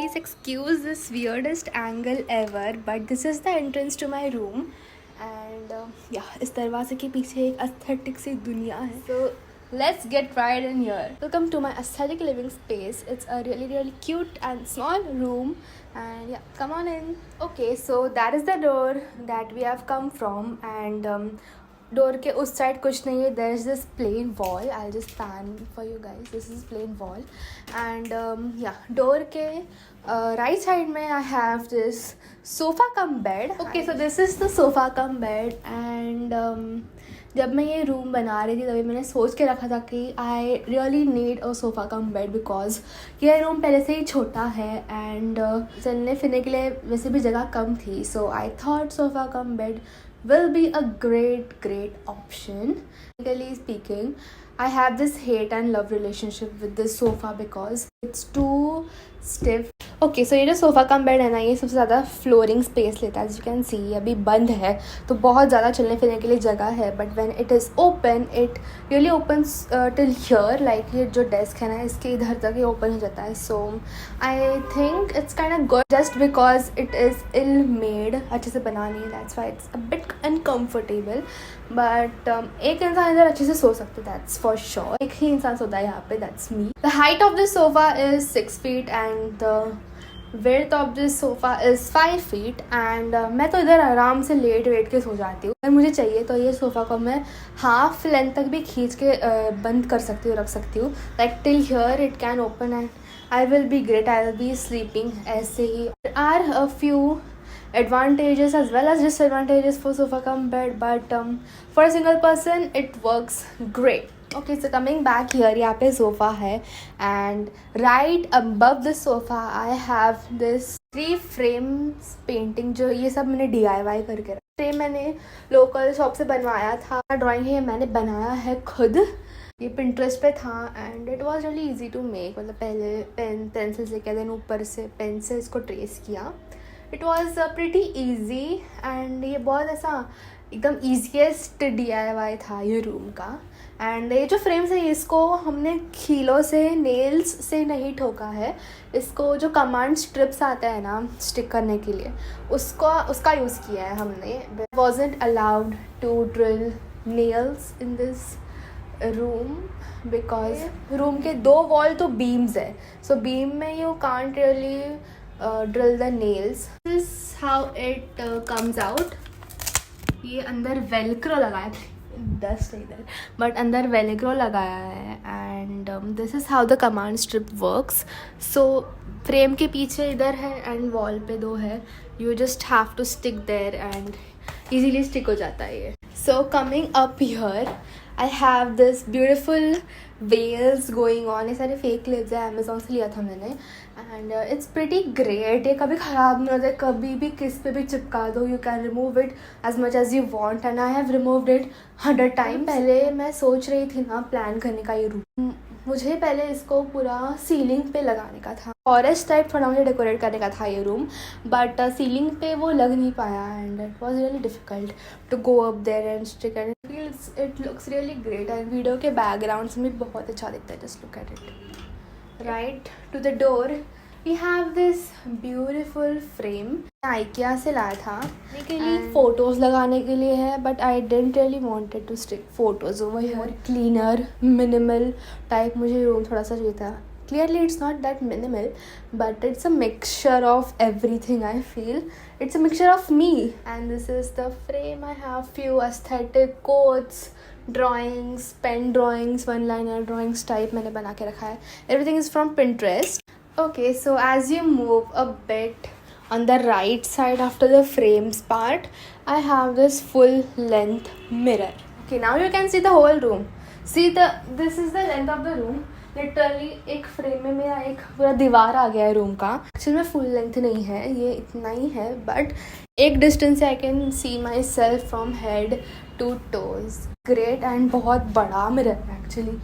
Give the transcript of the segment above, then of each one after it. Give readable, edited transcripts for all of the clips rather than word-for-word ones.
guys, excuse this weirdest angle ever, but this is the entrance to my room. And yeah, इस दरवाजे के पीछे एक aesthetic सी दुनिया है. So let's get right in here. Welcome to my aesthetic living space. It's a really cute and small room. And yeah, come on in. Okay, so that is the door that we have come from. And door के उस side कुछ नहीं है. There is this plain wall. I just pan for you guys. This is plain wall. And या door के right side में I have this sofa cum bed. Okay, so this is the sofa cum bed. And जब मैं ये room बना रही थी तभी मैंने सोच के रखा था कि I really need a sofa cum bed because ये रूम पहले से ही छोटा है एंड चलने फिरने के लिए वैसे भी जगह कम थी. So I thought sofa cum bed will be a great option. Technically speaking, I have this hate and love relationship with this sofa because it's too stiff. Okay, so ये जो सोफ़ा कम बेड है ना, ये सबसे ज़्यादा flooring space लेता है. As you can सी अभी बंद है तो बहुत ज़्यादा चलने फिरने के लिए जगह है. But when it is open it really opens till here. Like ये जो डेस्क है ना, इसके इधर तक ये ओपन हो जाता है. So I think it's kind of good just because it is ill made. अच्छे से बना नहीं है, that's why it's a bit uncomfortable. But एक इंसान इधर अच्छे से सो सकते, दैट्स फॉर श्योर. एक ही इंसान सोता है यहाँ पे, that's me. The height of this sofa is 6 feet and the width of this sofa is 5 feet. and मैं तो इधर आराम से लेट के सो जाती हूँ. अगर मुझे चाहिए तो ये सोफ़ा को मैं हाफ लेंथ तक भी खींच के बंद कर सकती हूँ, रख सकती हूँ. Like till here it can open and I will be great. I will be sleeping ऐसे ही. Are a few advantages as well as disadvantages for sofa cum bed, but for a single person it works great. Okay, so coming back here, यहाँ पे sofa है and right above the sofa I have this 3 frames painting. जो ये सब मैंने DIY करके रखा. Frame मैंने लोकल शॉप से बनवाया था. ड्राइंग है मैंने बनाया है खुद. ये पिंटरेस्ट पे था and it was really easy to make. मतलब पहले पेंसिल से देन ऊपर से पेन से इसको ट्रेस किया. It was pretty easy and ये बहुत ऐसा एकदम ईजीएस्ट DIY था ये रूम का. एंड ये जो फ्रेम्स है इसको हमने खीलों से नेल्स से नहीं ठोका है. इसको जो कमांड स्ट्रिप्स आता है ना स्टिक करने के लिए, उसका यूज़ किया है हमने. Wasn't allowed to drill nails in this room because room के 2 वॉल तो बीम्स है. सो बीम में you can't really drill the nails. This is how it comes out. ये अंदर वेलक्रो लगाया था, डस्ट है इधर, बट अंदर वेलक्रो लगाया है. And this is how the command strip works. So frame के पीछे इधर है एंड वॉल पे 2 है. You just have to stick there and easily stick हो जाता है ये. So coming up here I have this beautiful wells going on. ये सारे फेक लिड्स है, अमेजोन से लिया था मैंने. And it's pretty great. ये कभी ख़राब नहीं होता, कभी भी किस पे भी चिपका दो. You can remove it as much as you want and I have removed it 100 time. पहले मैं सोच रही थी ना प्लान करने का ये रूम. मुझे पहले इसको पूरा सीलिंग पे लगाने का था. फॉरेस्ट टाइप थोड़ा मुझे डेकोरेट करने का था ये रूम, बट सीलिंग पे वो लग नहीं पाया and it was really difficult to go up there and stick and it looks really great. And video के बैकग्राउंड्स में बहुत अच्छा दिखता है. Just look at it. Right to the door we have this beautiful frame. IKEA से लाया था के लिए फ़ोटोज़ लगाने के लिए है, but I didn't really wanted to stick photos over here. Cleaner minimal type मुझे रूम थोड़ा सा चाहिए था. Clearly it's not that minimal, but it's a mixture of everything. I feel it's a mixture of me. And this is the frame. I have few aesthetic quotes, drawings, pen drawings, one liner drawings type मैंने बना के रखा है. Everything is from Pinterest. Okay, so as you move a bit on the right side after the frames part, I have this full length mirror. Okay, now you can see the whole room. This is the length of the room. Literally एक frame में मेरा एक पूरा दीवार आ गया है room का. Actually में फुल लेंथ नहीं है, ये इतना ही है, बट एक डिस्टेंस से I can see myself from head to toes. Great and बहुत बड़ा मिरर है एक्चुअली.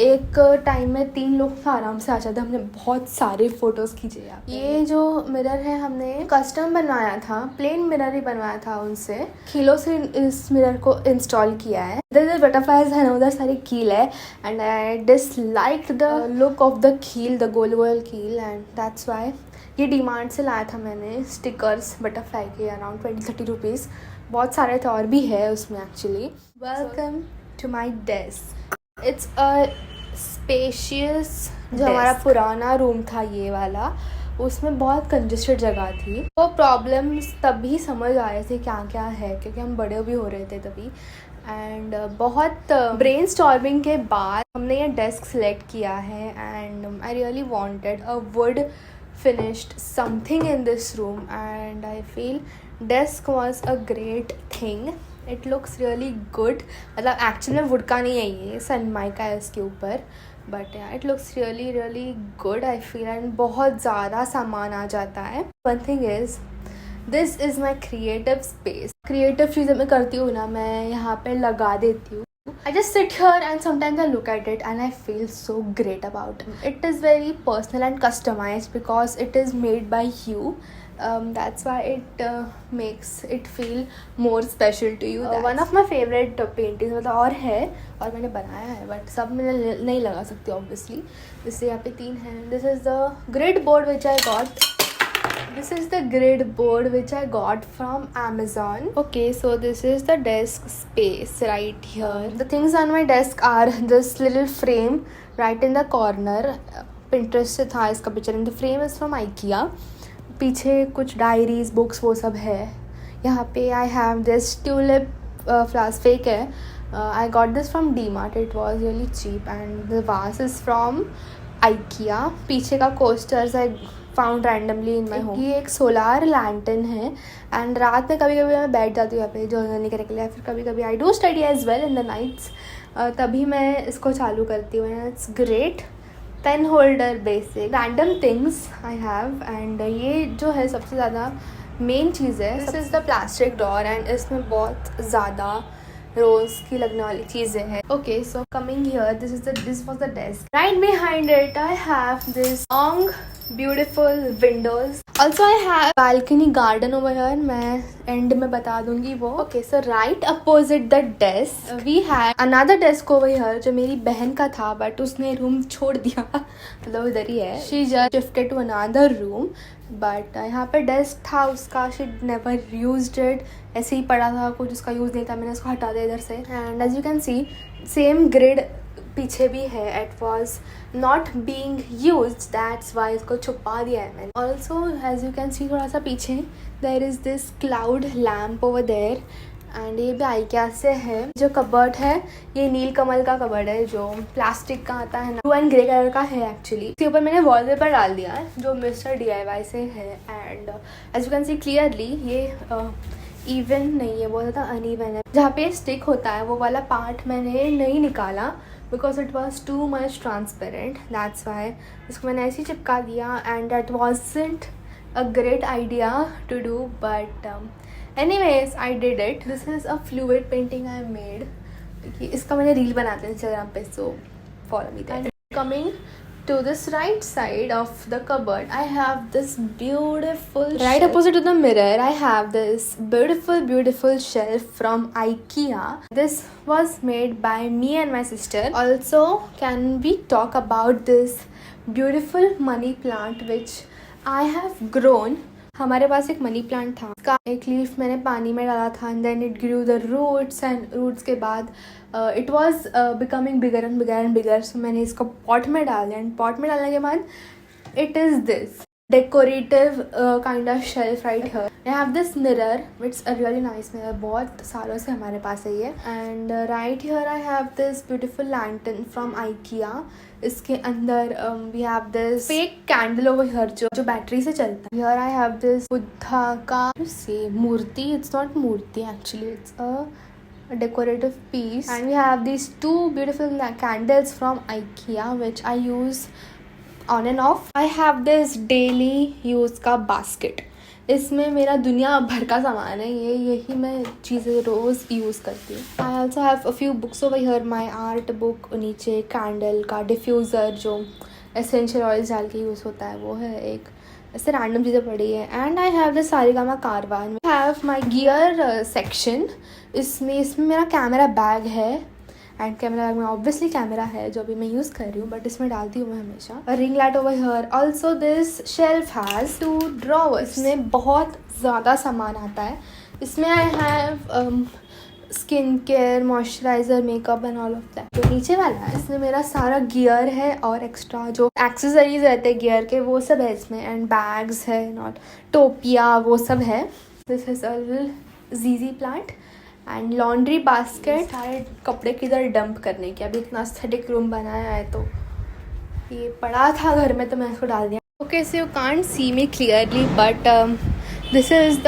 एक टाइम में 3 लोग आराम से आ जाते। हमने बहुत सारे फोटोज़ खींचे यहाँ पे। ये जो मिरर है हमने कस्टम बनवाया था, प्लेन मिरर ही बनवाया था उनसे। कीलों से इस मिरर को इंस्टॉल किया है। इधर बटरफ्लाइज है ना, उधर सारी कील है and I dislike the look of the कील, द गोल गोल कील, एंड दैट्स वाई ये डीमार्ट से लाया था मैंने स्टिकर्स बटरफ्लाई के अराउंड 20-30 रुपीज़। बहुत सारे थे और भी है उसमें actually. Welcome to my desk. It's a spacious. जो हमारा पुराना रूम था ये वाला, उसमें बहुत कंजेस्टेड जगह थी। वो प्रॉब्लम्स तभी समझ आए थे क्या क्या है, क्योंकि हम बड़े भी हो रहे थे तभी। एंड बहुत ब्रेन स्टॉर्मिंग के बाद हमने ये डेस्क सेलेक्ट किया है and I really wanted a would finished something in this room and I feel desk was a great thing. It looks really good. मतलब एक्चुअली में वुड का नहीं है, ये सनमाइका है इसके ऊपर, but it looks really really good I feel. And बहुत ज़्यादा सामान आ जाता है। One thing is this is my creative space. Creative चीज़ें मैं करती हूँ ना, मैं यहाँ पे लगा देती हूँ। I just sit here and sometimes I look at it and I feel so great about it. It is very personal and customized because it is made by you. That's why it makes it feel more special to you. One of my favorite paintings मतलब और है, और मैंने बनाया है but सब मैंने नहीं लगा सकती obviously। इससे यहाँ पे 3 हैं। This is the grid board which I got. This is the grid board which I got from Amazon. Okay, so this is the desk space right here. The things on my desk are this little frame right in the corner. Pinterest से था इसका picture and the frame is from IKEA. पीछे कुछ diaries books वो सब है। यहाँ पे आई have this tulip flowers fake है। I got this from DMart. It was really cheap and the vase is from IKEA. पीछे का coasters I found randomly in my home. ये एक सोलार लैंटर्न है एंड रात में कभी कभी मैं बैठ जाती हूँ यहाँ पे जर्नल करने के लिए, फिर कभी कभी I do study as well in the nights, तभी मैं इसको चालू करती हूँ। It's great. Pen holder, basic random things I have. And ये जो है सबसे ज़्यादा मेन चीज़ है, this is the plastic door and इसमें बहुत ज़्यादा रोज की लगने वाली चीजें हैं। Okay, so coming here, this was the desk. Right behind it I have this long beautiful windows. Also I have balcony garden over here, मैं एंड में बता दूंगी वो। Okay, so right opposite the desk we have another desk over here जो मेरी बहन का था बट उसने रूम छोड़ दिया मतलब इधर ही है। She just shifted to another room but यहाँ पे डेस्क था उसका, शी नेवर यूज्ड इट, ऐसे ही पड़ा था, कुछ उसका यूज़ नहीं था, मैंने उसको हटा दिया इधर से। And as you can see same grid पीछे भी है। It was not being use, that's why इसको छुपा दिया है मैंने। Also as you can see थोड़ा सा पीछे there is this cloud lamp over there and ये भी IKEA से है। जो कबर्ड है ये नील कमल का कबर्ड है जो प्लास्टिक का आता है ना, ब्लू एंड ग्रे कलर का है एक्चुअली। इसके ऊपर मैंने वॉलपेपर डाल दिया है जो मिस्टर DIY से है। And as you can see clearly ये इवन नहीं है, बहुत ज़्यादा अनइवन है। जहाँ पे स्टिक होता है वो वाला पार्ट मैंने नहीं निकाला because it was too much transparent, that's why इसको मैंने ऐसे ही चिपका दिया and that wasn't a great idea to do but anyways I did it. This is a fluid painting I made. इसका मैंने रील बनाते हैं Instagram पे, so follow me there. And coming to this right side of the cupboard, I have this beautiful right shelf. Opposite to the mirror, I have this beautiful shelf from IKEA. This was made by me and my sister. Also, can we talk about this beautiful money plant which I have grown? हमारे पास एक money plant था, इसका एक leaf मैंने पानी में डाला था and then it grew the roots and roots के बाद it was becoming bigger and bigger and bigger. So मैंने इसको पॉट में डाल दिया एंड पॉट में डालने के बाद it is this decorative kind of shelf right here. I have this mirror, it's a really nice mirror, बहुत सालों से हमारे पास है ये। and right here I have this beautiful lantern from IKEA. इसके अंदर we have this fake candle over here जो battery से चलता है। here I have this Buddha का मूर्ति, it's not Murthy actually, it's a decorative piece and we have these two beautiful candles from IKEA which I use on and off. I have this daily use का basket इसमें मेरा दुनिया भर का सामान है, यही मैं चीज़ें रोज़ यूज़ करती हूँ। I also have a few books over here, my art book, नीचे कैंडल का डिफ्यूज़र जो एसेंशियल ऑयल्स डाल के यूज़ होता है वो है, एक ऐसे रैंडम चीज़ें पड़ी है। And I have this Saregama Carvaan, have my gear section. इसमें मेरा कैमरा बैग है एंड कैमरा बैग में ऑब्वियसली कैमरा है जो अभी मैं यूज़ कर रही हूँ, बट इसमें डालती हूँ मैं हमेशा। Ring light over here. Also this shelf has 2 drawers. इसमें बहुत ज़्यादा सामान आता है। इसमें I have skin care, moisturiser, makeup and all of that. जो नीचे वाला है इसमें मेरा सारा गियर है और एक्स्ट्रा जो एक्सेसरीज रहते हैं गियर के वो सब है इसमें, एंड बैग्स है, नॉट टोपिया, वो सब है। दिस इज अ जीजी प्लांट एंड लॉन्ड्री बास्केट, सारे कपड़े किधर डंप करने की। अभी इतना एस्थेटिक रूम बनाया है तो ये पड़ा था घर में तो मैं इसको डाल दिया। Okay, so you can't see me clearly but this is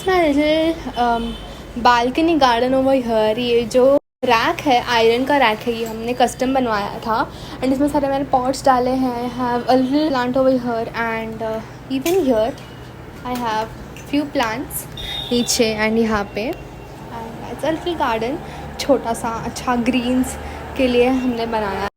my little balcony garden over here. ये जो रैक है, आयरन का रैक है, ये हमने कस्टम बनवाया था एंड इसमें सारे मैंने पॉट्स डाले हैं। I have a little plant over here and even here I have few plants नीचे एंड यहाँ पे। And it's a little garden, छोटा सा अच्छा ग्रीन्स के लिए हमने बनाया।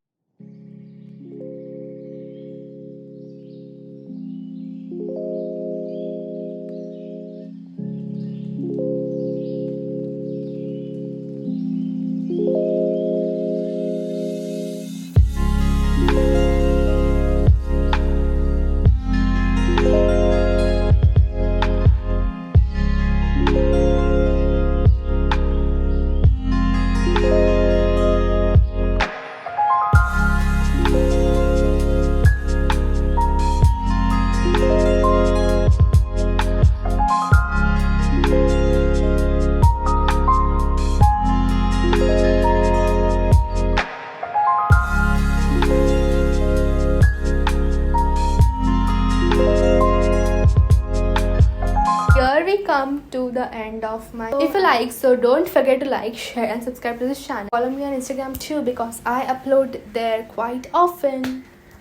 Come to the end of my, if you like, so don't forget to like, share and subscribe to this channel. Follow me on Instagram too because I upload there quite often.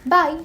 Bye.